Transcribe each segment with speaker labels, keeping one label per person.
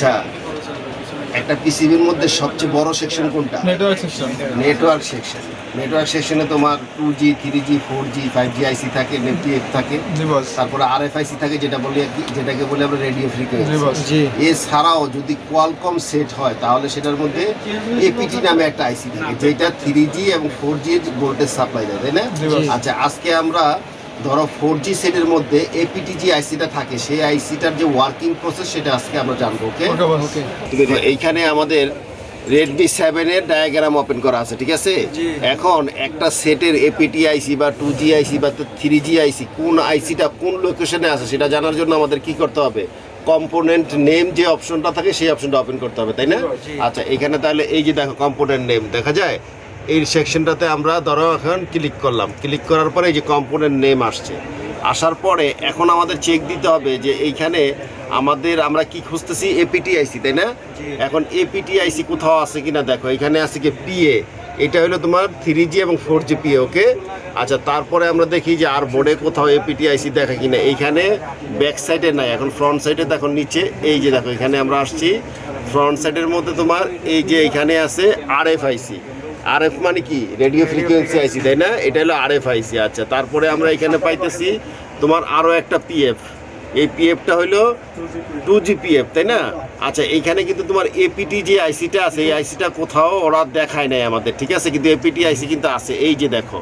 Speaker 1: আচ্ছা, একটা পিসিবির মধ্যে সবচেয়ে বড় সেকশন কোনটা?
Speaker 2: Network section.
Speaker 1: Network section. Network সেকশনে তোমার 2G 3G 4G 5G আইসি থাকে, নেটওয়ার্ক থাকে,
Speaker 2: জি বস।
Speaker 1: তারপরে আরএফআইসি থাকে, যেটাকে বলি আমরা রেডিও
Speaker 2: জি
Speaker 1: ফ্রিকোয়েন্সি।
Speaker 2: বস।
Speaker 1: এছাড়াও যদি কোয়ালকম সেট হয় তাহলে সেটার মধ্যে এপিটি নামে একটা আইসি থাকে, যেটা 3G এবং 4G ভোল্টেজ সাপ্লাই দেয়, তাই না? আচ্ছা, আজকে আমরা ধরো 4G সেটের মধ্যে এপিটি যে আইসিটা থাকে সেই আইসিটার যে ওয়ার্কিং প্রসেস সেটা আজকে আমরা জানবো। ওকে, এইখানে আমাদের রেডমি 7 এর ডায়াগ্রাম ওপেন করা আছে, ঠিক আছে? এখন একটা সেটের এপিটি আইসি বা 2G আইসি বা 3G আইসি কোন আইসিটা কোন লোকেশনে আছে সেটা জানার জন্য আমাদের কি করতে হবে? কম্পোনেন্ট নেম যে অপশনটা থাকে সেই অপশনটা ওপেন করতে হবে, তাই না? আচ্ছা, এখানে তাহলে এই যে দেখো কম্পোনেন্ট নেম দেখা যায়, এই সেকশনটাতে আমরা ধরো এখন ক্লিক করলাম, ক্লিক করার পরে এই যে কম্পোনেন্ট নেম আসছে, আসার পরে এখন আমাদের চেক দিতে হবে যে এইখানে আমরা কি খুঁজতেছি? এপিটি আইসি, তাই না? এখন এপিটি আইসি কোথাও আছে কিনা দেখো, এখানে আছে কি পিএ, এটা হলো তোমার 3G এবং 4G পিএ। ওকে, আচ্ছা, তারপরে আমরা দেখি যে আর বোর্ডে কোথাও এপিটি আইসি দেখা কিনা, এইখানে ব্যাক সাইডে নাই, এখন ফ্রন্ট সাইডে দেখো নিচে, এই যে দেখো এখানে আমরা আসছি, ফ্রন্ট সাইডের মধ্যে তোমার এই যে এখানে আছে আরএফ আইসি। আরএফ মানে কি? রেডিও ফ্রিকোয়েন্সি আইসি, তাই না? এটা হলো আরএফ আইসি। আচ্ছা, তারপরে আমরা এখানে পাইতেছি তোমার আরও একটা পিএফ, এই পিএফটা হলো 2G পিএফ, তাই না? আচ্ছা, এইখানে কিন্তু তোমার এপিটি যে আইসিটা আছে এই আইসিটা কোথাও ওরা দেখায় নাই আমাদের, ঠিক আছে? কিন্তু এপিটি আইসি কিন্তু আছে, এই যে দেখো,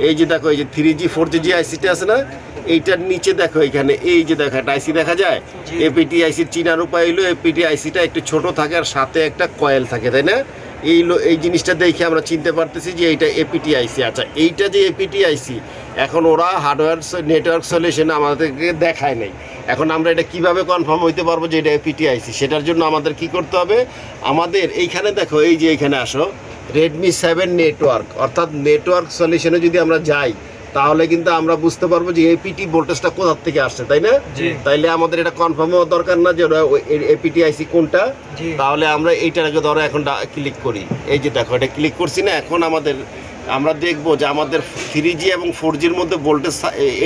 Speaker 1: এই যে 3G 4G যে আইসিটা আছে না, এইটার নিচে দেখো এখানে এই যে দেখো একটা আইসি দেখা যায়। এপিটি আইসির চিনার উপায় হলো এপিটি আইসিটা একটু ছোট থাকে আর সাথে একটা কয়েল থাকে, তাই না? এই জিনিসটা দেখে আমরা চিনতে পারতেছি যে এইটা এপিটি আইসি। আচ্ছা, এইটা যে এপিটি আইসি এখন ওরা হার্ডওয়্যার নেটওয়ার্ক সলিউশন আমাদেরকে দেখায় নাই। এখন আমরা এটা কিভাবে কনফার্ম হইতে পারবো যে এটা এপিটি আইসি? সেটার জন্য আমাদের কি করতে হবে? আমাদের এইখানে দেখো, এই যে এইখানে আসো, রেডমি 7 নেটওয়ার্ক, অর্থাৎ নেটওয়ার্ক সলিউশনে যদি আমরা যাই তাহলে কিন্তু আমরা বুঝতে পারবো যে এপিটি ভোল্টেজটা কোথা থেকে আসছে, তাই না? তাইলে আমাদের এটা কনফার্ম হওয়ার দরকার না যে এপিটি আইসি কোনটা। তাহলে আমরা এইটাকে ধরো এখন ক্লিক করি, এই যে দেখো এটা ক্লিক করছি না, এখন আমরা দেখবো যে আমাদের 3G এবং 4Gর মধ্যে ভোল্টেজ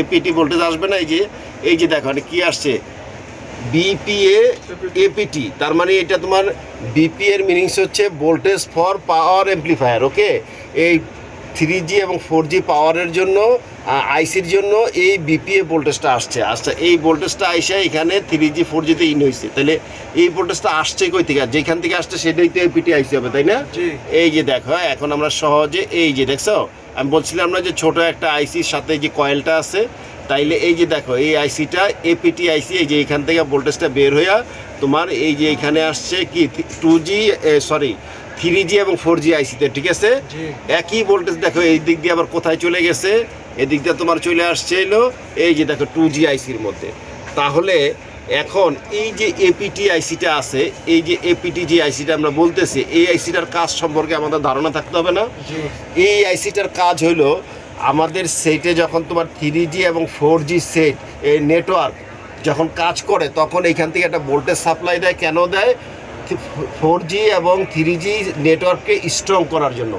Speaker 1: এপিটি ভোল্টেজ আসবে না। এই যে দেখো এটা কি আসছে? বিপিএ এপিটি, তার মানে এটা তোমার বিপি এর মিনিংস হচ্ছে ভোল্টেজ ফর পাওয়ার অ্যাম্প্লিফায়ার। ওকে, এই 3G এবং 4G পাওয়ারের জন্য আইসির জন্য এই বিপিএ ভোল্টেজটা আসছে। আচ্ছা, এই ভোল্টেজটা আইসা এখানে 3G 4Gতে ইন হয়েছে, তাহলে এই ভোল্টেজটা আসছে কই থেকে? যেখান থেকে আসছে সেটাই তো এপিটি আইসি হবে, তাই না? এই যে দেখো এখন আমরা সহজে, এই যে দেখছো আমি বলছিলাম না যে ছোট একটা আইসির সাথে যে কয়েলটা আছে, তাইলে এই যে দেখো এই আইসিটা এপিটি আইসি, এই যে এখান থেকে ভোল্টেজটা বের হইয়া তোমার এই যে এখানে আসছে কি 3G এবং 4G আইসিতে, ঠিক আছে? একই ভোল্টেজ দেখো এই দিক দিয়ে আবার কোথায় চলে গেছে, এদিক দিয়ে তোমার চলে আসছে এলো এই যে দেখো 2G আইসির মধ্যে। তাহলে এখন এই যে এপিটি আইসিটা আছে, এই যে এপিটি যে আইসিটা আমরা বলতেছি, এই আইসিটার কাজ সম্পর্কে আমাদের ধারণা থাকতে হবে না? এই আইসিটার কাজ হইলো আমাদের সেটে যখন তোমার 3G এবং 4G সেট এই নেটওয়ার্ক যখন কাজ করে তখন এইখান থেকে একটা ভোল্টেজ সাপ্লাই দেয়। কেন দেয়? 4G এবং 3G নেটওয়ার্ককে স্ট্রং করার জন্য।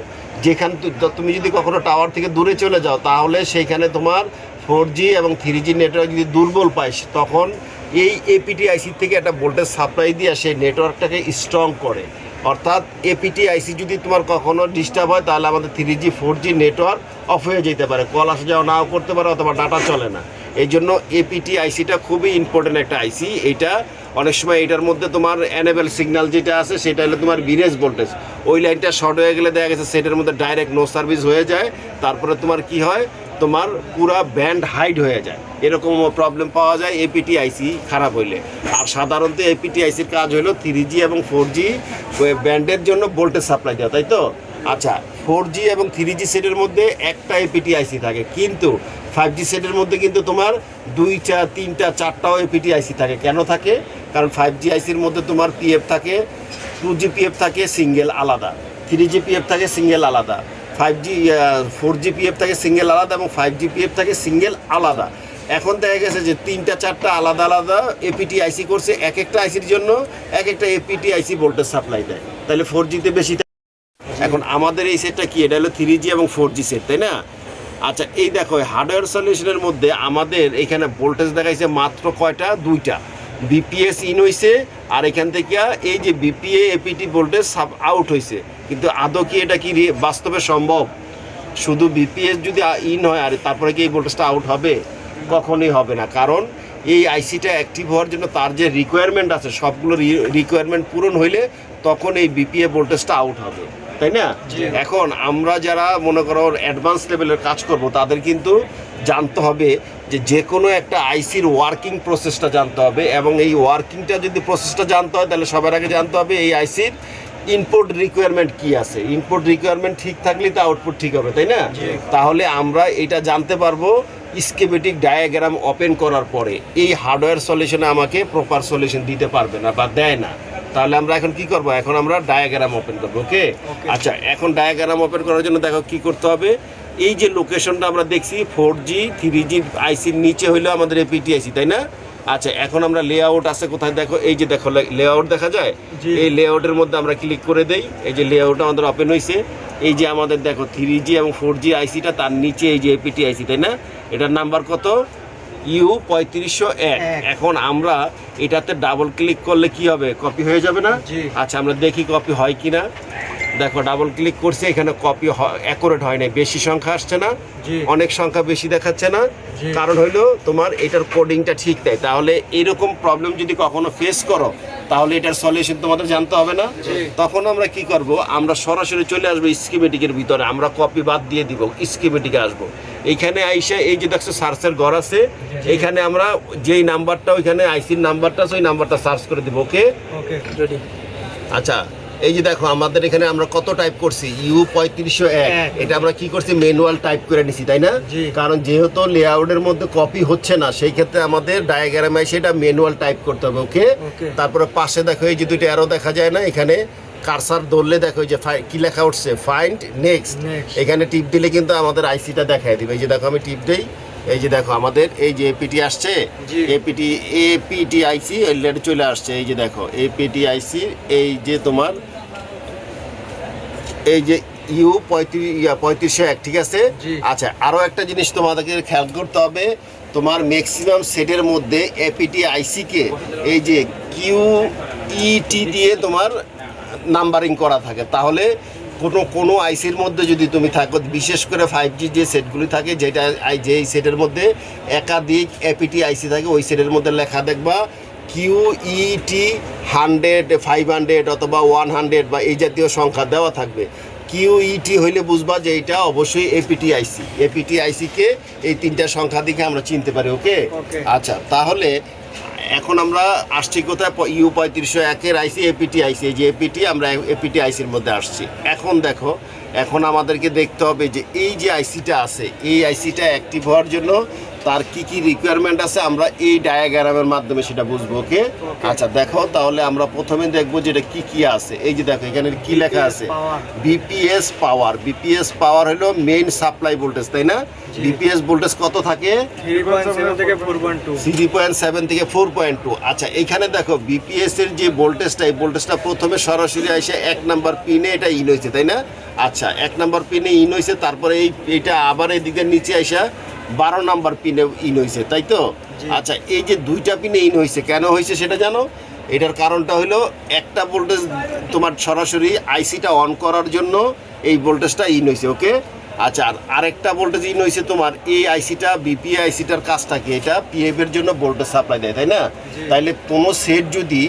Speaker 1: তুমি যদি কখনো টাওয়ার থেকে দূরে চলে যাও তাহলে সেইখানে তোমার 4G এবং 3G নেটওয়ার্ক যদি দুর্বল পায় তখন এই এপিটি আইসি থেকে একটা ভোল্টেজ সাপ্লাই দিয়ে সেই নেটওয়ার্কটাকে স্ট্রং করে। অর্থাৎ এপিটি আইসি যদি তোমার কখনো ডিস্টার্ব হয় তাহলে আমাদের 3G 4G নেটওয়ার্ক অফ হয়ে যেতে পারে, কল আসা যাওয়া নাও করতে পারে, অথবা ডাটা চলে না। এই জন্য এপিটি আইসিটা খুবই ইম্পর্টেন্ট একটা আইসি। এইটা অনেক সময় এটার মধ্যে তোমার এনেবল সিগন্যাল যেটা আছে সেটা হলো তোমার বিরেজ ভোল্টেজ, ওই লাইনটা শর্ট হয়ে গেলে দেখা গেছে সেটার মধ্যে ডাইরেক্ট নো সার্ভিস হয়ে যায়। তারপরে তোমার কি হয়, তোমার পুরা ব্যান্ড হাইড হয়ে যায়, এরকম প্রবলেম পাওয়া যায় এপিটি আইসি খারাপ হইলে। আর সাধারণত এপিটি আইসির কাজ হলো 3G এবং 4G ব্যান্ডের জন্য ভোল্টেজ সাপ্লাই দেওয়া, তাই তো? আচ্ছা, 4G এবং 3G সেটের মধ্যে একটা এপিটি আইসি থাকে, কিন্তু 5G সেটের মধ্যে কিন্তু তোমার 2টা 3টা 4টাও এপিটি আইসি থাকে। কেন থাকে? কারণ 5G আইসির মধ্যে তোমার পিএফ থাকে, 2G পিএফ থাকে সিঙ্গেল আলাদা, 3G পিএফ থাকে সিঙ্গেল আলাদা, 4G পিএফ থাকে সিঙ্গেল আলাদা এবং 5G পিএফ থাকে সিঙ্গেল আলাদা। এখন দেখা গেছে যে 3টা 4টা আলাদা আলাদা এপিটি আইসি করছে, এক একটা আইসির জন্য এক একটা এপিটি আইসি ভোল্টেজ সাপ্লাই দেয়, তাহলে 4Gতে বেশি। এখন আমাদের এই সেটটা কি? এটা হলো 3G এবং 4G সেট, তাই না? আচ্ছা, এই দেখো হার্ডওয়্যার সলিউশনের মধ্যে আমাদের এখানে ভোল্টেজ দেখাইছে মাত্র কয়টা? 2টা। বিপিএস ইন হইছে আর এখান থেকে এই যে বিপিএ এপিটি ভোল্টেজ আউট হয়েছে, কিন্তু আদৌ কি এটা কি বাস্তবে সম্ভব? শুধু বিপিএস যদি ইন হয় আর তারপরে কি এই ভোল্টেজটা আউট হবে? কখনোই হবে না, কারণ এই আইসিটা অ্যাক্টিভ হওয়ার জন্য তার যে রিকোয়ারমেন্ট আছে সবগুলো রিকোয়ারমেন্ট পূরণ হইলে তখন এই বিপিএ ভোল্টেজটা আউট হবে, তাই না? এখন আমরা যারা মনে করো অ্যাডভান্স লেভেলের কাজ করব তাদের কিন্তু জানতে হবে যে কোনো একটা আইসির ওয়ার্কিং প্রসেসটা জানতে হবে, এবং এই ওয়ার্কিংটা যদি প্রসেসটা জানতে হয় তাহলে সবার আগে জানতে হবে এই আইসির ইনপুট রিকোয়ারমেন্ট কি আছে। ইনপুট রিকোয়ারমেন্ট ঠিক থাকলেই তো আউটপুট ঠিক হবে, তাই না? তাহলে আমরা এটা জানতে পারবো স্কিমেটিক ডায়াগ্রাম ওপেন করার পরে। এই হার্ডওয়্যার সলিউশনে আমাকে প্রপার সলিউশন দিতে পারবে না বা দেয় না, তাহলে আমরা এখন কি করব? এখন আমরা ডায়াগ্রাম ওপেন করবো। ওকে, আচ্ছা, এখন ডায়াগ্রাম ওপেন করার জন্য দেখো কি করতে হবে। এই যে লোকেশনটা আমরা দেখছি 4G 3G আইসির নিচে হইলো আমাদের এপিটি আইসি, তাই না? আচ্ছা, এখন আমরা লেআউট আছে কোথায় দেখো, এই যে দেখো লেআউট দেখা যায়, এই লেআউটের মধ্যে আমরা ক্লিক করে দেই। এই যে লেআউট আমাদের ওপেন হয়েছে, এই যে আমাদের দেখো 3G এবং 4G আইসিটা, তার নিচে এই যে এপিটি আইসি, তাই না? এটার নাম্বার কত? U3501। এখন আমরা এটাতে ডাবল ক্লিক করলে কি হবে? কপি হয়ে যাবে না? আচ্ছা, আমরা দেখি কপি হয় কিনা। দেখো ডাবল ক্লিক করছে, এখানে কপি অ্যাকুরেট হয় না, বেশি সংখ্যা আসছে না, অনেক সংখ্যা বেশি দেখাচ্ছে না। কারণ হইলো তোমার এটার কোডিংটা ঠিক তাই। তাহলে এরকম প্রবলেম যদি কখনো ফেস করো তাহলে এটার সলিউশন তোমাদের জানতে হবে না। তখন আমরা কি করব? আমরা সরাসরি চলে আসবো স্কিমেটিকের ভিতরে, আমরা কপি বাদ দিয়ে দিব, স্কিমেটিকে আসবো। এইখানে আইসা এই যে দেখছো সার্চের ঘর আছে, এখানে আমরা যেই নাম্বারটা ওইখানে আইসির নাম্বারটা আছে ওই নাম্বারটা সার্চ করে দিব। ওকে, আচ্ছা, এই যে দেখো আমাদের এখানে আমরা কত টাইপ করছি, U3501। এটা আমরা কি করছি? ম্যানুয়াল টাইপ করে নিছি, তাই না? কারণ যেহেতু লেআউটের মধ্যে কপি হচ্ছে না, সেই ক্ষেত্রে আমাদের ডায়াগ্রামে সেটা ম্যানুয়াল টাইপ করতে হবে। ওকে, তারপরে পাশে দেখো এই যে দুইটা অ্যারো দেখা যায় না, এখানে কারসার ধরলে দেখো এই যে কি লেখা উঠছে, ফাইন্ড নেক্সট। এখানে টিপ দিলে কিন্তু আমাদের আইসিটা দেখায় দিবে। এই যে দেখো আমি টিপ দেই, এই যে দেখো আমাদের এই যে এপিটি আসছে, এপিটি আইসি অলরেডি চলে আসছে। এই যে দেখো এপিটি আইসি, এই যে তোমার এই যে U3501, ঠিক আছে? আচ্ছা, আরও একটা জিনিস তোমাদেরকে খেয়াল করতে হবে, তোমার ম্যাক্সিমাম সেটের মধ্যে এপিটি আইসিকে এই যে QET দিয়ে তোমার নাম্বারিং করা থাকে। তাহলে কোনো আইসির মধ্যে যদি তুমি থাকো, বিশেষ করে 5G যে সেটগুলি থাকে, যেই সেটের মধ্যে একাধিক এপিটি আইসি থাকে, ওই সেটের মধ্যে লেখা দেখবা QET 100, 500 অথবা 100 বা এই জাতীয় সংখ্যা দেওয়া থাকবে। QET হইলে বুঝবা যে এটা অবশ্যই এপিটি আইসি। এপিটি আইসিকে এই তিনটা সংখ্যা দিকে আমরা চিনতে পারি। ওকে, আচ্ছা, তাহলে এখন আমরা আসছি কোথায়? U3501 আইসি, এপিটি আইসি। এই যে এপিটি, আমরা এপিটি আইসির মধ্যে আসছি। এখন দেখো, এখন আমাদেরকে দেখতে হবে যে এই যে আইসিটা আছে, এই আইসিটা অ্যাক্টিভ হওয়ার জন্য তার কি কি রিকোয়ারমেন্ট আছে আমরা এই ডায়াগ্রামের মাধ্যমে সেটা বুঝবো। ওকে, আচ্ছা, দেখো তাহলে আমরা প্রথমে দেখবো যে এটা কি কি আছে। এই যে দেখো এখানে কি লেখা আছে, বিপিএস পাওয়ার। বিপিএস পাওয়ার হলো মেইন সাপ্লাই ভোল্টেজ, তাই না? বিপিএস ভোল্টেজ কত থাকে? 3.7 থেকে 4.2। আচ্ছা, এইখানে দেখো বিপিএস এর যে ভোল্টেজটা, এই ভোল্টেজটা প্রথমে সরাসরি এসে 1 নাম্বার পিনে এটা ইন হয়েছে, তাই না? আচ্ছা, 1 নাম্বার পিনে ইন হয়েছে, তারপরে এইটা আবার এইদিকে নিচে আসা 12 নাম্বার পিনে ইন হয়েছে, তাই তো? আচ্ছা, এই যে দুইটা পিনে ইন হয়েছে, কেন হয়েছে সেটা জানো? এটার কারণটা হলো একটা ভোল্টেজ তোমার সরাসরি আইসিটা অন করার জন্য এই ভোল্টেজটা ইন হয়েছে। ওকে, আচ্ছা, আর আরেকটা ভোল্টেজ ইন হয়েছে তোমার এই আইসিটা, বিপিএ আইসিটার কাজটা কি? এটা পিএফ এর জন্য ভোল্টেজ সাপ্লাই দেয়, তাই না? তাইলে কোনো সেট যদি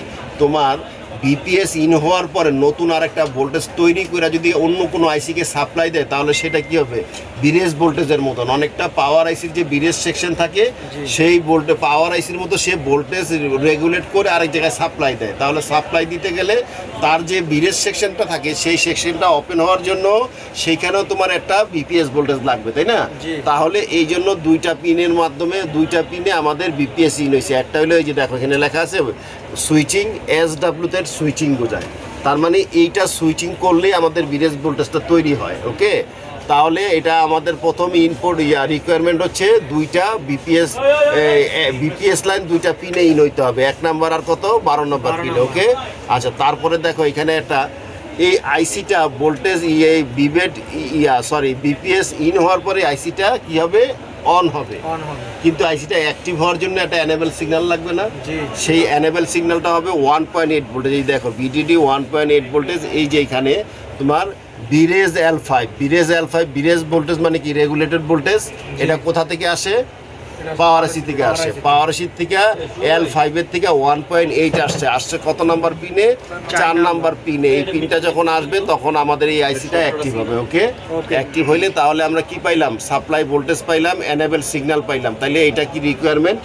Speaker 1: তোমার বিপিএস ইন হওয়ার পরে নতুন আরেকটা ভোল্টেজ তৈরি করে যদি অন্য কোনো আইসিকে সাপ্লাই দেয়, তাহলে সেটা কি হবে? বিরেজ ভোল্টেজের মতন। অনেকটা পাওয়ার আইসির যে বিরেজ সেকশন থাকে, সেই ভোল্টেজ পাওয়ার আইসির মতো সে ভোল্টেজ রেগুলেট করে আরেক জায়গায় সাপ্লাই দেয়। তাহলে সাপ্লাই দিতে গেলে তার যে বিরেজ সেকশনটা থাকে, সেই সেকশনটা ওপেন হওয়ার জন্য সেইখানেও তোমার একটা বিপিএস ভোল্টেজ লাগবে, তাই না? তাহলে এই জন্য দুইটা পিনের মাধ্যমে, দুইটা পিনে আমাদের বিপিএস ইন হয়েছে। একটা হলো এই যে দেখো এখানে লেখা আছে সুইচিং, SW-তে সুইচিং বোঝায়, তার মানে এইটা সুইচিং করলেই আমাদের বিরেজ ভোল্টেজটা তৈরি হয়। ওকে, তাহলে এটা আমাদের প্রথম ইনপুট রিকোয়ারমেন্ট হচ্ছে দুইটা বিপিএস লাইন দুইটা পিনে ইন হইতে হবে, 1 নাম্বার আর কত 12 নম্বর পিনে। ওকে, আচ্ছা, তারপরে দেখো এখানে একটা এই আইসিটা ভোল্টেজ বিপিএস ইন হওয়ার পরে আইসিটা কি হবে? অন হবে, কিন্তু আইসিটা অ্যাক্টিভ হওয়ার জন্য একটা এনেবল সিগন্যাল লাগবে না? সেই এনেবল সিগন্যালটা হবে 1.8 ভোল্টেজ। এই দেখো বিডিডি 1.8 ভোল্টেজ। এই যে এখানে তোমার বিরেজ L5, বিরেজ ভোল্টেজ মানে কি রেগুলেটেড ভোল্টেজ। এটা কোথা থেকে আসে? পাওয়ার এসি থেকে আসে। পাওয়ার এসি থেকে L5 এর থেকে 1.8 আসছে কত নাম্বার পিনে? 4 নাম্বার পিনে। এই পিনটা যখন আসবে তখন আমাদের এই আইসিটা অ্যাক্টিভ হবে। ওকে, অ্যাক্টিভ হইলে তাহলে আমরা কি পাইলাম? সাপ্লাই ভোল্টেজ পাইলাম, এনেবল সিগন্যাল পাইলাম। তাইলে এটা কি রিকোয়ারমেন্ট?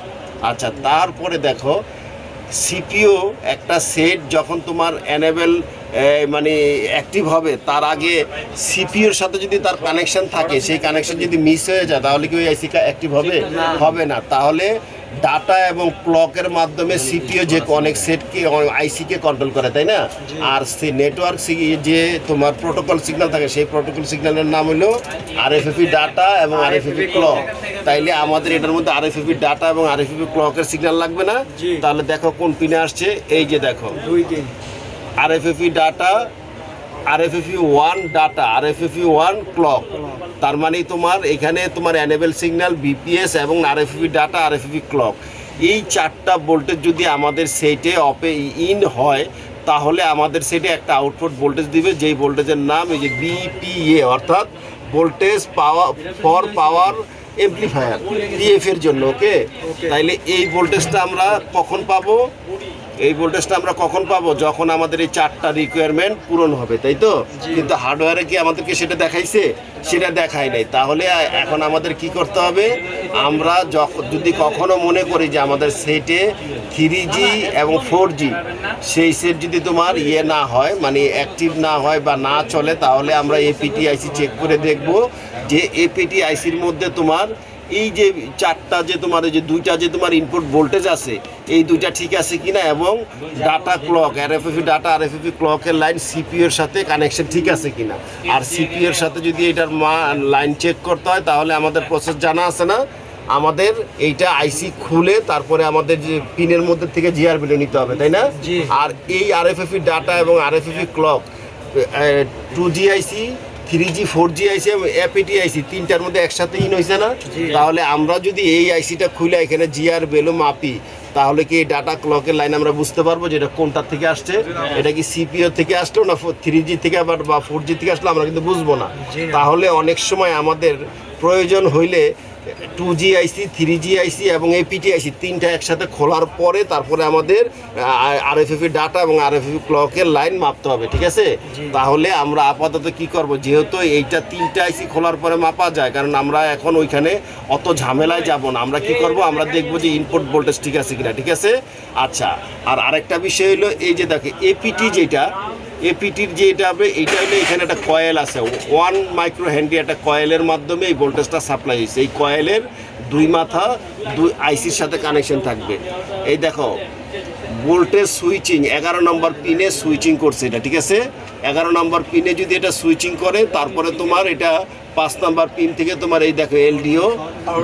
Speaker 1: আচ্ছা, তারপরে দেখো সিপিও একটা সেট যখন তোমার এনেবল মানে অ্যাক্টিভ হবে তার আগে সিপিওর সাথে যদি তার কানেকশন থাকে, সেই কানেকশন যদি মিস হয়ে যায় তাহলে কি ওই আইসিটা অ্যাক্টিভ হবে? হবে না। তাহলে ডাটা এবং ক্লকের মাধ্যমে সিপিও যে অনেক সেটকে আইসিকে কন্ট্রোল করে, তাই না? আর সেই নেটওয়ার্ক যে তোমার প্রোটোকল সিগন্যাল থাকে, সেই প্রোটোকল সিগন্যালের নাম হলো আরএফএফই ডাটা এবং আরএফএফই ক্লক। তাইলে আমাদের এটার মধ্যে আরএফএফই ডাটা এবং আরএফএফই ক্লকের সিগন্যাল লাগবে না? তাহলে দেখো কোন পিনে আসছে, এই যে দেখো আরএফএফই ডাটা, আরএফএফই 1 ডাটা, আরএফএফই 1 ক্লক। তার মানে তোমার এখানে তোমার এনেবল সিগন্যাল, বিপিএস এবং আরএফএফই ডাটা, আরএফএফই ক্লক, এই 4টা ভোল্টেজ যদি আমাদের সেটে অপে ইন হয় তাহলে আমাদের সেটে একটা আউটপুট ভোল্টেজ দিবে, যেই ভোল্টেজের নাম এই যে বিপিএ, অর্থাৎ voltage for power amplifier, PF এর জন্য। ওকে, তাইলে এই ভোল্টেজটা আমরা কখন পাবো? এই ভোল্টেজটা আমরা কখন পাবো? যখন আমাদের এই 4টা রিকোয়ারমেন্ট পূরণ হবে, তাই তো? কিন্তু হার্ডওয়্যারে কি আমাদেরকে সেটা দেখাইছে? সেটা দেখায় নাই। তাহলে এখন আমাদের কি করতে হবে? আমরা যদি কখনো মনে করি যে আমাদের সেটে 3G এবং 4G সেই সেট যদি তোমার না হয়, মানে অ্যাক্টিভ না হয় বা না চলে, তাহলে আমরা এপিটি আইসি চেক করে দেখব যে এপিটি আইসির মধ্যে তোমার এই যে 4টা যে তোমার এই যে 2টা যে তোমার ইনপুট ভোল্টেজ আছে, এই 2টা ঠিক আছে কিনা, এবং ডাটা ক্লক, আরএফএফই ডাটা, আরএফএফই ক্লকের লাইন সিপিইউর সাথে কানেকশন ঠিক আছে কিনা। আর সিপিইউর সাথে যদি এটার লাইন চেক করতে হয় তাহলে আমাদের প্রসেস জানা আছে না? আমাদের এইটা আইসি খুলে তারপরে আমাদের যে পিনের মধ্যে থেকে জিআরবিটা নিতে হবে, তাই না? আর এই আরএফএফই ডাটা এবং আরএফএফই ক্লক 2G আইসি, 3G 4G আইসি এবং এপিটি আইসি 3টার মধ্যে একসাথে ইন হয়েছে না? তাহলে আমরা যদি এই আইসিটা খুলে এখানে জিআর ভ্যালু মাপি তাহলে কি এই ডাটা ক্লকের লাইন আমরা বুঝতে পারবো যে এটা কোনটার থেকে আসছে? এটা কি সিপিইউ থেকে আসলো না 3G থেকে আবার বা 4G থেকে আসলো? আমরা কিন্তু বুঝবো না। তাহলে অনেক সময় আমাদের প্রয়োজন হইলে 2G আইসি, 3G আইসি এবং এপিটি আইসি 3টা একসাথে খোলার পরে তারপরে আমাদের আরএফএফই ডাটা এবং আরএফএফই ক্লকের লাইন মাপতে হবে, ঠিক আছে? তাহলে আমরা আপাতত কি করব, যেহেতু এইটা 3টা আইসি খোলার পরে মাপা যায়, কারণ আমরা এখন ওইখানে অত ঝামেলায় যাব না। আমরা কি করব, আমরা দেখব যে ইনপুট ভোল্টেজ ঠিক আছে কিনা, ঠিক আছে? আচ্ছা, আর আরেকটা বিষয় হলো এই যে দেখো এপিটি যেটা, এপিটির যে এটা হবে এইটা হলো এখানে একটা কয়েল আছে 1 মাইক্রো হেনরি, একটা কয়েলের মাধ্যমে এই ভোল্টেজটা সাপ্লাই হয়েছে। এই কয়েলের 2 মাথা 2 আইসির সাথে কানেকশন থাকবে। এই দেখো ভোল্টেজ সুইচিং 11 নম্বর পিনে সুইচিং করছে এটা, ঠিক আছে? 11 নম্বর পিনে যদি এটা সুইচিং করে তারপরে তোমার এটা 5 নাম্বার পিন থেকে তোমার এই দেখো এলডিও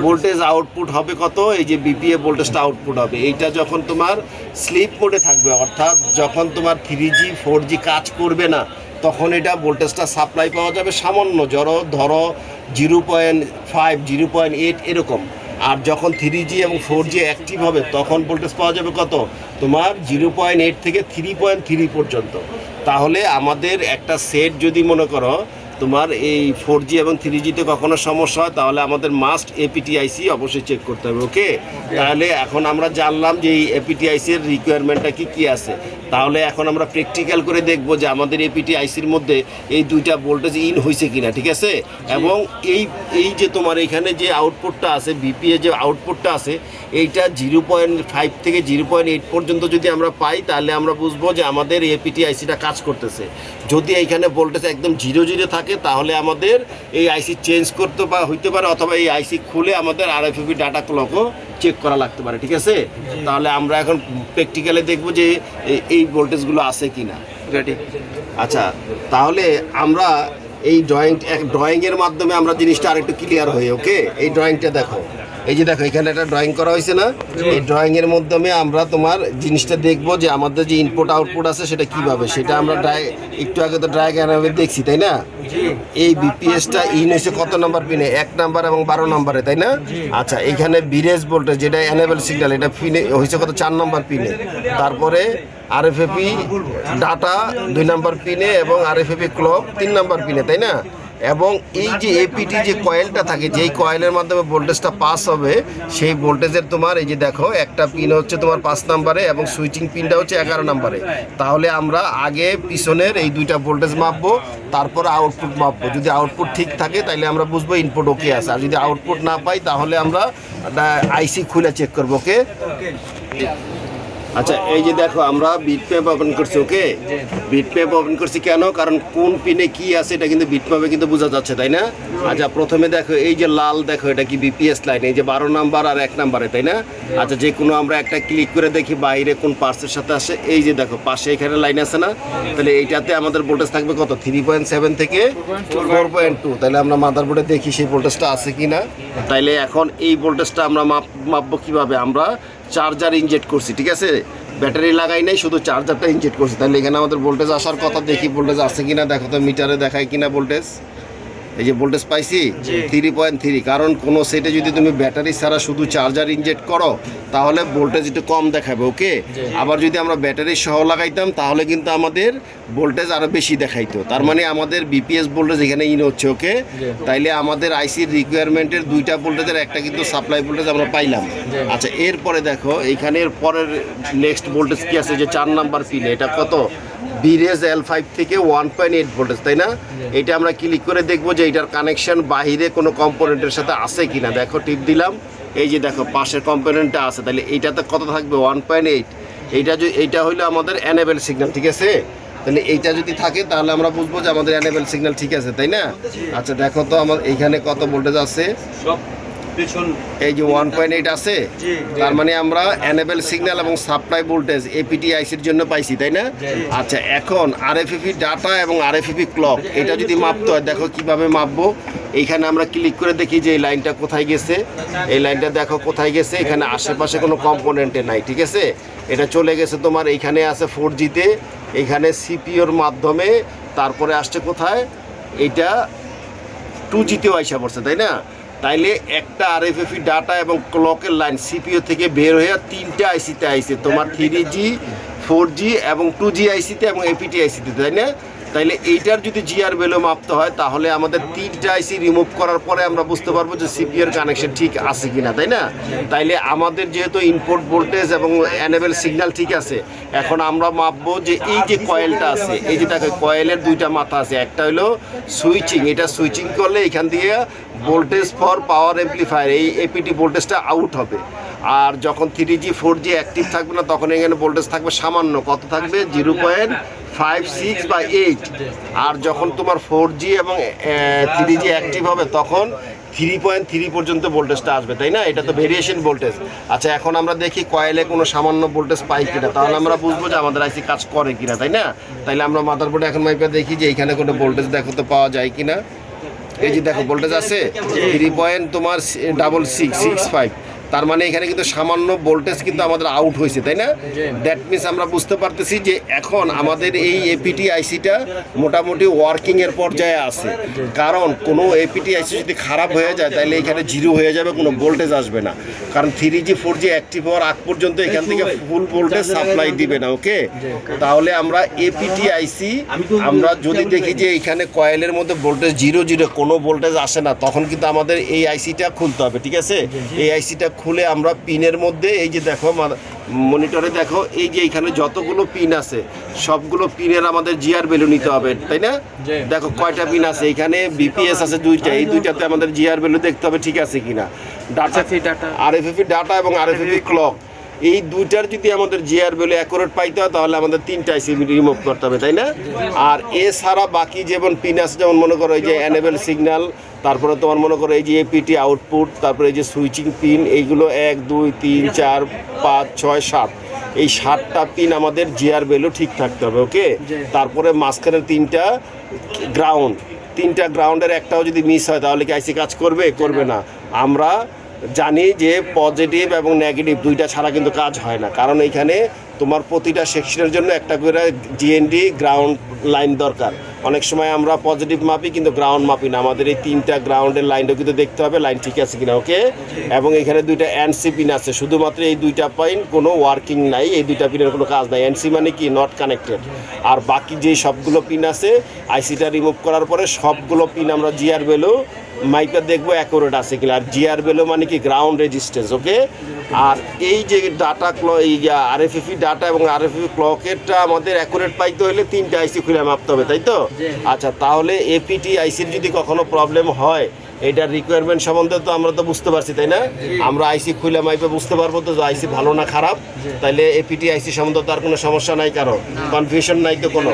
Speaker 1: ভোল্টেজ আউটপুট হবে কত? এই যে বিপিএ ভোল্টেজটা আউটপুট হবে। এইটা যখন তোমার স্লিপ মোডে থাকবে, অর্থাৎ যখন তোমার 3G 4G কাজ করবে না, তখন এটা ভোল্টেজটা সাপ্লাই পাওয়া যাবে সামান্য, ধরো 0.5 0.8 এরকম। আর যখন 3G এবং 4G অ্যাক্টিভ হবে তখন ভোল্টেজ পাওয়া যাবে কত? তোমার 0.8 থেকে 3.3 পর্যন্ত। তাহলে আমাদের একটা সেট যদি মনে করো তোমার এই 4G এবং 3Gতে কখনো সমস্যা হয় তাহলে আমাদের মাস্ট এপিটি আইসি অবশ্যই চেক করতে হবে। ওকে, তাহলে এখন আমরা জানলাম যে এই এপিটি আইসির রিকোয়ারমেন্টটা কি আছে। তাহলে এখন আমরা প্র্যাকটিক্যাল করে দেখব যে আমাদের এপিটি আইসির মধ্যে এই 2টা ভোল্টেজ ইন হয়েছে কিনা, ঠিক আছে? এবং এই যে তোমার এখানে যে আউটপুটটা আছে, বিপিএ যে আউটপুটটা আছে, এইটা 0.5 থেকে 0.8 পর্যন্ত যদি আমরা পাই তাহলে আমরা বুঝবো যে আমাদের এপিটি আইসিটা কাজ করতেছে। যদি এইখানে ভোল্টেজ একদম 0 থাকে তাহলে আমাদের এই আইসি চেঞ্জ করতে হইতে পারে, অথবা এই আইসি খুলে আমাদের আরএফএফই ডাটা ক্লকও চেক করা লাগতে পারে, ঠিক আছে? তাহলে আমরা এখন প্র্যাকটিক্যালে দেখব যে এই ভোল্টেজগুলো আছে কিনা। আচ্ছা, তাহলে আমরা এই ড্রয়িংয়ের মাধ্যমে আমরা জিনিসটা আরেকটু ক্লিয়ার হই। ওকে, এই ড্রয়িংটা দেখো, এই যে দেখো এখানে একটা ড্রয়িং করা হয়েছে না, এই ড্রয়িং এর মাধ্যমে আমরা তোমার জিনিসটা দেখবো যে আমাদের যে ইনপুট আউটপুট আছে সেটা কিভাবে, সেটা আমরা একটু আগে তো ডায়াগ্রামে দেখছি তাই না। এই বিপিএসটা ইন হয়েছে কত নাম্বার পিনে, 1 নাম্বার এবং 12 নম্বরে তাই না। আচ্ছা এখানে বিরেজ ভোল্টেজ যেটা এনেবল সিগন্যাল এটা পিনে হয়েছে কত, 4 নম্বর পিনে। তারপরে আরএফএপি ডাটা 2 নাম্বার পিনে এবং আরএফএপি ক্লক 3 নাম্বার পিনে তাই না। এবং এই যে এপিটি যে কয়েলটা থাকে, যেই কয়েলের মাধ্যমে ভোল্টেজটা পাস হবে, সেই ভোল্টেজের তোমার এই যে দেখো একটা পিন হচ্ছে তোমার 5 নম্বরে এবং সুইচিং পিনটা হচ্ছে 11 নম্বরে। তাহলে আমরা আগে পিছনের এই দুইটা ভোল্টেজ মাপবো, তারপর আউটপুট মাপবো। যদি আউটপুট ঠিক থাকে তাহলে আমরা বুঝবো ইনপুট ওকে আছে, আর যদি আউটপুট না পাই তাহলে আমরা আইসি খুলে চেক করবো। ওকে আচ্ছা এই যে দেখো আমরা বিটম্যাপ ওপেন করছি। ওকে বিটম্যাপ ওপেন করছি কেন, কারণ কোন পিনে কি আছে এটা কিন্তু বিটম্যাপে কিন্তু বোঝা যাচ্ছে তাই না। আচ্ছা প্রথমে দেখো এই যে লাল দেখো এটা কি বিপিএস লাইন, এই যে 12 নাম্বার আর 1 নাম্বারে তাই না। আচ্ছা যে কোনো আমরা একটা ক্লিক করে দেখি বাইরে কোন পার্সের সাথে আসে, এই যে দেখো পাশে এখানে লাইন আছে না, তাহলে এইটাতে আমাদের ভোল্টেজ থাকবে কত, 3.7 থেকে 4.2। তাহলে আমরা মাদারবোর্ডে দেখি সেই ভোল্টেজটা আছে কি না। তাইলে এখন এই ভোল্টেজটা আমরা মাপবো কিভাবে, আমরা চার্জার ইনজেক্ট করছি ঠিক আছে, ব্যাটারি লাগাই নাই, শুধু চার্জারটা ইনজেক্ট করছি। তাহলে এখানে আমাদের ভোল্টেজ আসার কথা, দেখি ভোল্টেজ আছে কিনা, দেখো তো মিটারে দেখায় কিনা ভোল্টেজ। এই যে ভোল্টেজ পাইছি 3.3, কারণ কোনো সেটে যদি তুমি ব্যাটারি ছাড়া শুধু চার্জার ইনজেক্ট করো তাহলে ভোল্টেজ একটু কম দেখাবে। ওকে আবার যদি আমরা ব্যাটারি সহ লাগাইতাম তাহলে কিন্তু আমাদের ভোল্টেজ আরও বেশি দেখাইতো। তার মানে আমাদের বিপিএস ভোল্টেজ এখানে ইন হচ্ছে। ওকে তাইলে আমাদের আইসির রিকোয়ারমেন্টের দুইটা ভোল্টেজের একটা কিন্তু সাপ্লাই ভোল্টেজ আমরা পাইলাম। আচ্ছা এরপরে দেখো এইখানের পরের নেক্সট ভোল্টেজ কি আছে, যে 4 নাম্বার পিনে এটা কত, বিরেজ L5 থেকে 1.8 ভোল্টেজ তাই না। এটা আমরা ক্লিক করে দেখবো যে এটার কানেকশন বাহিরে কোনো কম্পোনেন্টের সাথে আছে কিনা। দেখো টিপ দিলাম, এই যে দেখো পাশের কম্পোনেন্টটা আছে, তাহলে এইটাতে কত থাকবে 1.8। এইটা হইলো আমাদের এনেবল সিগন্যাল ঠিক আছে। তাহলে এইটা যদি থাকে তাহলে আমরা বুঝবো যে আমাদের এনেবল সিগন্যাল ঠিক আছে তাই না। আচ্ছা দেখো তো আমার এইখানে কত ভোল্টেজ আছে, এই যে 1.8 আছে, তার মানে আমরা এনেবল সিগন্যাল এবং সাপ্লাই ভোল্টেজ এপিটি আইসির জন্য পাইছি তাই না। আচ্ছা এখন আরএফএপি ডাটা এবং আরএফএপি ক্লক এটা যদি মাপতে হয় দেখো কিভাবে মাপবো। এইখানে আমরা ক্লিক করে দেখি যে এই লাইনটা কোথায় গেছে, এই লাইনটা দেখো কোথায় গেছে, এখানে আশেপাশে কোনো কম্পোনেন্টে নাই ঠিক আছে। এটা চলে গেছে তোমার এইখানে আছে 4G-তে, এইখানে সিপিওর মাধ্যমে, তারপরে আসছে কোথায়, এটা 2G-তেও আইসা পড়ছে তাই না। তাইলে একটা আরএফএপি ডাটা এবং ক্লকের লাইন সিপিও থেকে বের হয়ে 3টে আইসিতে আইসে, তোমার 3G 4G এবং 2G আইসিতে এবং এপিটি আইসিতে তাই না। তাইলে এইটার যদি জিআর ভ্যালু মাপতে হয় তাহলে আমাদের 3টা আইসি রিমুভ করার পরে আমরা বুঝতে পারবো যে সিপিওর কানেকশন ঠিক আছে কিনা তাই না। তাইলে আমাদের যেহেতু ইনপুট ভোল্টেজ এবং এনেবল সিগন্যাল ঠিক আছে, এখন আমরা মাপবো যে এই যে কয়েলটা আছে, এই যে দেখো কয়েলের দুইটা মাথা আছে, একটা হলো সুইচিং, এটা সুইচিং করলে এখান দিয়ে ভোল্টেজ ফর পাওয়ার অ্যাম্প্লিফায়ার এই এপিটি ভোল্টেজটা আউট হবে। আর যখন 3G 4G অ্যাক্টিভ থাকবে না তখন এখানে ভোল্টেজ থাকবে সামান্য, কত থাকবে 0.56 বা 8। আর যখন তোমার 4G এবং 3G অ্যাক্টিভ হবে তখন 3.3 পর্যন্ত ভোল্টেজটা আসবে তাই না। এটা তো ভেরিয়েশন ভোল্টেজ। আচ্ছা এখন আমরা দেখি কয়েলে কোনো সামান্য ভোল্টেজ পাই কিনা, তাহলে আমরা বুঝবো যে আমাদের আইসি কাজ করে কিনা তাই না। তাইলে আমরা মাদারবোর্ডে এখন মাইপা দেখি যে এইখানে কোনো ভোল্টেজ দেখো তো পাওয়া যায় কিনা। এই যে দেখো ভোল্টেজ আছে 3.65, তার মানে এখানে কিন্তু সামান্য ভোল্টেজ কিন্তু আমাদের আউট হয়েছে তাই না। দ্যাট মিনস আমরা বুঝতে পারতেছি যে এখন আমাদের এই এপিটি আইসিটা মোটামুটি ওয়ার্কিংয়ের পর্যায়ে আছে। কারণ কোনো এপিটি আইসি যদি খারাপ হয়ে যায় তাহলে এখানে জিরো হয়ে যাবে, কোনো ভোল্টেজ আসবে না। কারণ 3G 4G অ্যাক্টিভ হওয়ার আগ পর্যন্ত এখান থেকে ফুল ভোল্টেজ সাপ্লাই দিবে না। ওকে তাহলে আমরা এপিটি আইসি আমরা যদি দেখি যে এখানে কয়েলের মধ্যে ভোল্টেজ 0 কোনো ভোল্টেজ আসে না, তখন কিন্তু আমাদের এই আইসিটা খুলতে হবে ঠিক আছে। এই আইসিটা খুলে আমরা পিনের মধ্যে এই যে দেখো মনিটরে দেখো এই যে এখানে যতগুলো পিন আছে সবগুলো পিনের আমাদের জিআর ভ্যালু নিতে হবে তাই না। দেখো কয়টা পিন আছে, এখানে বিপিএস আছে 2টা, এই 2টাতে আমাদের জিআর ভ্যালু দেখতে হবে ঠিক আছে কিনা। ডাটা আরএফএপি ডাটা এবং আরএফএপি ক্লক এই 2টার যদি আমাদের জিআর ভ্যালু অ্যাকুরেট পাইতে হয় তাহলে আমাদের 3টা আইসি রিমুভ করতে হবে তাই না। আর এছাড়া বাকি যেমন পিন আছে, যেমন মনে করো এই যে এনেবল সিগন্যাল, তারপরে তোমার মনে করো এই যে এপিটি আউটপুট, তারপরে এই যে সুইচিং পিন, এইগুলো 1 2 3 4 5 6 7, এই 7টা পিন আমাদের জিআর ভ্যালু ঠিক থাকতে হবে। ওকে তারপরে মাঝখানের 3টা গ্রাউন্ড, 3টা গ্রাউন্ডের একটাও যদি মিস হয় তাহলে কি আইসি কাজ করবে না। আমরা জানি যে পজিটিভ এবং নেগেটিভ দুইটা ছাড়া কিন্তু কাজ হয় না, কারণ এখানে তোমার প্রতিটা সেকশনের জন্য একটা করে জিএনডি গ্রাউন্ড লাইন দরকার। অনেক সময় আমরা পজিটিভ মাপি কিন্তু গ্রাউন্ড মাপি না, আমাদের এই 3টা গ্রাউন্ডের লাইনটা কিন্তু দেখতে হবে লাইন ঠিক আছে কিনা, ওকে। এবং এখানে 2টা এনসি পিন আছে, শুধুমাত্র এই 2টা পিন কোনো ওয়ার্কিং নাই, এই 2টা পিনের কোনো কাজ নাই। এনসি মানে কি, নট কানেক্টেড। আর বাকি যে সবগুলো পিন আছে আইসিটা রিমুভ করার পরে সবগুলো পিন আমরা জিআর ভ্যালু মাইপে দেখবো অ্যাকুরেট আছে কিনা। আর জিআর ভ্যালু মানে কি, গ্রাউন্ড রেজিস্ট্যান্স, ওকে। আর এই যে ডাটা এই আরএফএফি ডাটা এবং আরএফএফি ক্লকেরটা আমাদের অ্যাকুরেট পাইতে হলে 3টা আইসি খুলে মাপতে হবে, তাই তো? আচ্ছা, তাহলে এপিটি আইসির যদি কখনো প্রবলেম হয়, এটার রিকোয়ারমেন্ট সম্বন্ধে তো আমরা তো বুঝতে পারছি, তাই না? আমরা আইসি খুলে মাইপে বুঝতে পারবো তো আইসি ভালো না খারাপ। তাইলে এপিটি আইসি সম্বন্ধে তো আর কোনো সমস্যা নাই, কারো কনফিউশন নাই তো কোনো।